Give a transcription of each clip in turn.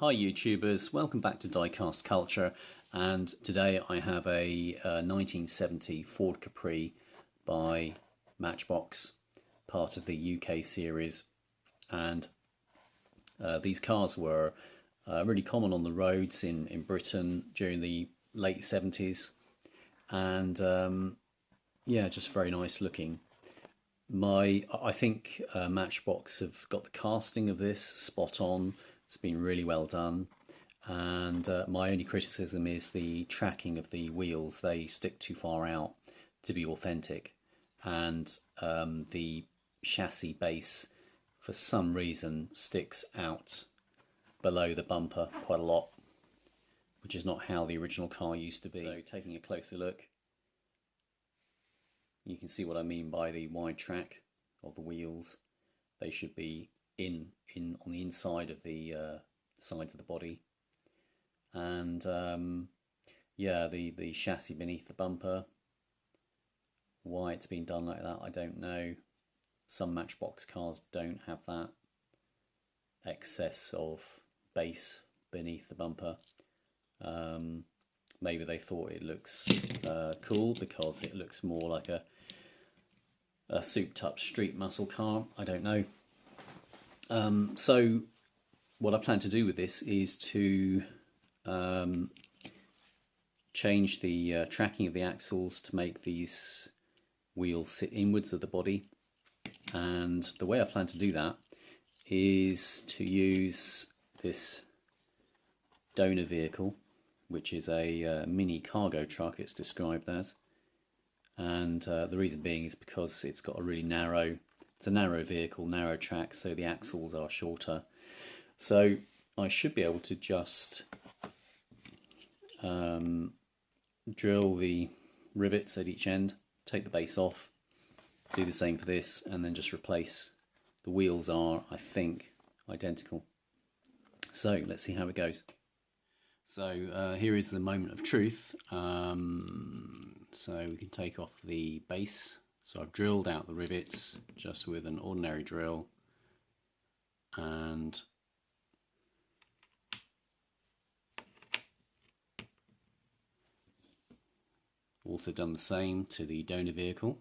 Hi YouTubers, welcome back to Diecast Culture, and today I have a 1970 Ford Capri by Matchbox, part of the UK series, and these cars were really common on the roads in Britain during the late 70s, and yeah, just very nice looking. I think Matchbox have got the casting of this spot on. It's been really well done, and my only criticism is the tracking of the wheels. They stick too far out to be authentic, and the chassis base for some reason sticks out below the bumper quite a lot, which is not how the original car used to be. So taking a closer look, you can see what I mean by the wide track of the wheels. They should be in on the inside of the sides of the body, and yeah, the chassis beneath the bumper. Why it's been done like that, I don't know. Some Matchbox cars don't have that excess of base beneath the bumper. Maybe they thought it looks cool because it looks more like a souped up street muscle car. I don't know. So what I plan to do with this is to change the tracking of the axles to make these wheels sit inwards of the body, and the way I plan to do that is to use this donor vehicle, which is a mini cargo truck, it's described as, and the reason being is because it's got a really it's a narrow vehicle, narrow track, so the axles are shorter. So I should be able to just drill the rivets at each end, take the base off, do the same for this, and then just replace. The wheels are, I think, identical. So let's see how it goes. So here is the moment of truth. So we can take off the base. So I've drilled out the rivets just with an ordinary drill, and also done the same to the donor vehicle.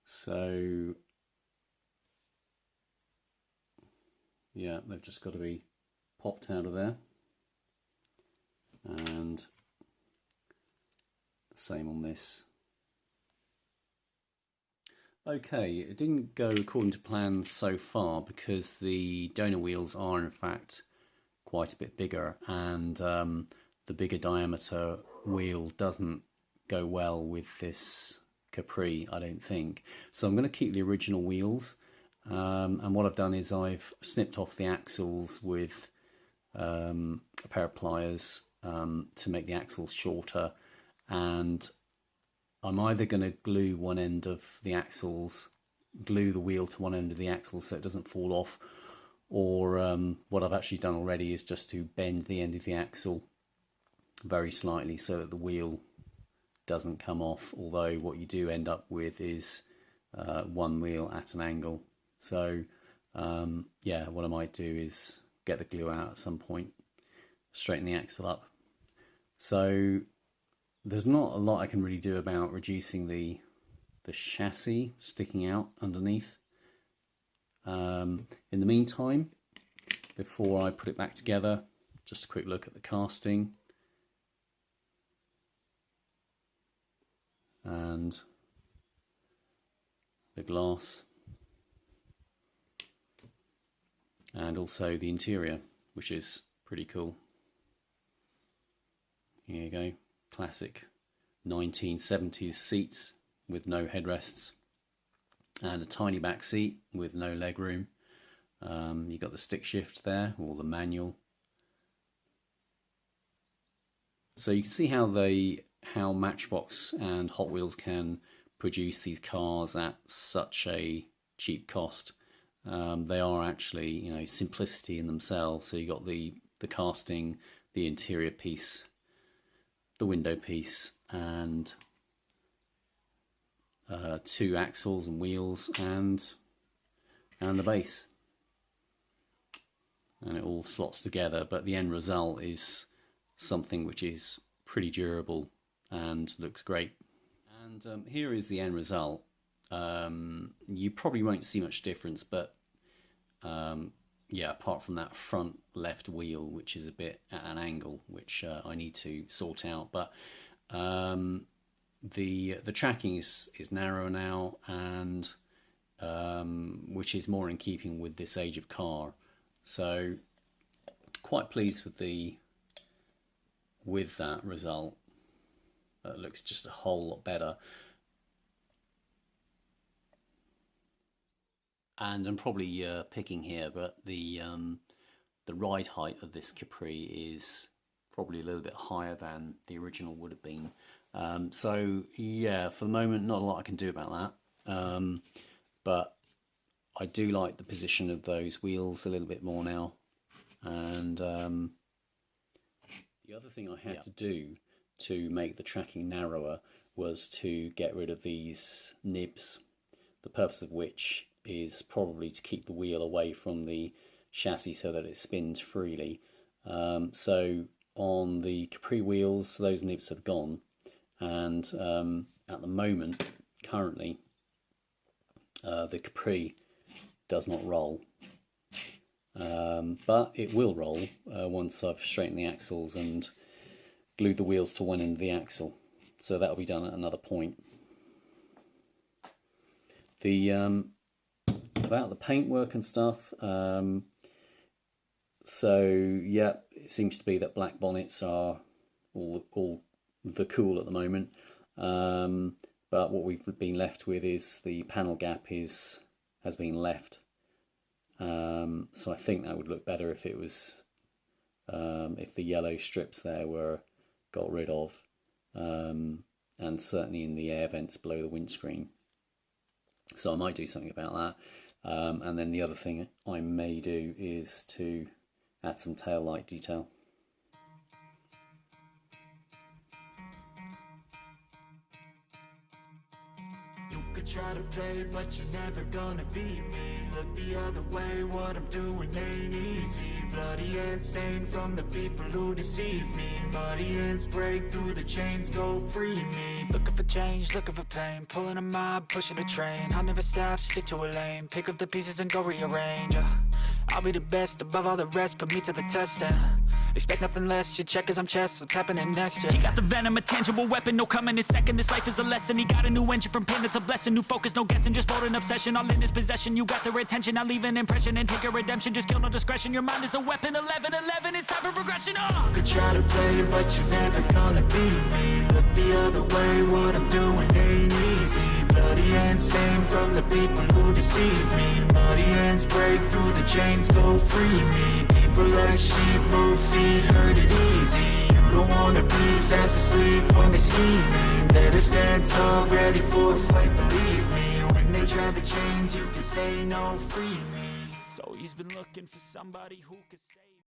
So yeah, they've just got to be popped out of there, and the same on this. Okay, it didn't go according to plan so far because the donor wheels are in fact quite a bit bigger, and the bigger diameter wheel doesn't go well with this Capri, I don't think. So I'm going to keep the original wheels, and what I've done is I've snipped off the axles with a pair of pliers to make the axles shorter, and I'm either going to glue one end of the axles, glue the wheel to one end of the axles so it doesn't fall off, or what I've actually done already is just to bend the end of the axle very slightly so that the wheel doesn't come off, although what you do end up with is one wheel at an angle. So yeah, what I might do is get the glue out at some point, straighten the axle up. So there's not a lot I can really do about reducing the chassis sticking out underneath. In the meantime, before I put it back together, just a quick look at the casting. And the glass, and also the interior, which is pretty cool. Here you go, classic 1970s seats with no headrests, and a tiny back seat with no legroom. You've got the stick shift there, or the manual. So you can see how Matchbox and Hot Wheels can produce these cars at such a cheap cost. They are actually, you know, simplicity in themselves. So you got the casting, the interior piece, the window piece, and two axles and wheels, and the base, and it all slots together. But the end result is something which is pretty durable and looks great. And here is the end result. You probably won't see much difference, but yeah, apart from that front left wheel, which is a bit at an angle, which I need to sort out. But the tracking is narrower now, and which is more in keeping with this age of car. So quite pleased with that result. That looks just a whole lot better. And I'm probably picking here, but the ride height of this Capri is probably a little bit higher than the original would have been. So yeah, for the moment, not a lot I can do about that. But I do like the position of those wheels a little bit more now. And the other thing I had to do to make the tracking narrower was to get rid of these nibs, the purpose of which is probably to keep the wheel away from the chassis so that it spins freely. So on the Capri wheels, those nibs have gone, and at the moment, currently, the Capri does not roll. But it will roll once I've straightened the axles and glued the wheels to one end of the axle. So that'll be done at another point. About the paintwork and stuff, so yeah, it seems to be that black bonnets are all the cool at the moment, but what we've been left with is the panel gap has been left. So I think that would look better if it was if the yellow strips there were got rid of, and certainly in the air vents below the windscreen. So I might do something about that. And then the other thing I may do is to add some tail light detail. You could try to play, but you're never gonna beat me. Look the other way, what I'm doing ain't easy. Bloody hands stained from the people who deceive me. Muddy hands break through the chains, go free me. Looking for change, looking for pain. Pulling a mob, pushing a train. I'll never stop, stick to a lane. Pick up the pieces and go rearrange. I'll be the best above all the rest, put me to the test and expect nothing less, you check as I'm chess, what's happening next, yeah. He got the venom, a tangible weapon, no coming in second. This life is a lesson, he got a new engine from pain, it's a blessing. New focus, no guessing, just bold and obsession, all in his possession. You got their attention, I'll leave an impression and take a redemption. Just kill, no discretion, your mind is a weapon. 11-11, it's time for progression, You could try to play, but you're never gonna beat me. Look the other way, what I'm doing ain't easy. Bloody hands stained from the people who deceive me. Muddy hands break through the chains, go free me. People like sheep move feet, hurt it easy. You don't wanna be fast asleep when they scheming. Better stand tall, ready for a fight, believe me. When they try the chains, you can say no, free me. So he's been looking for somebody who could say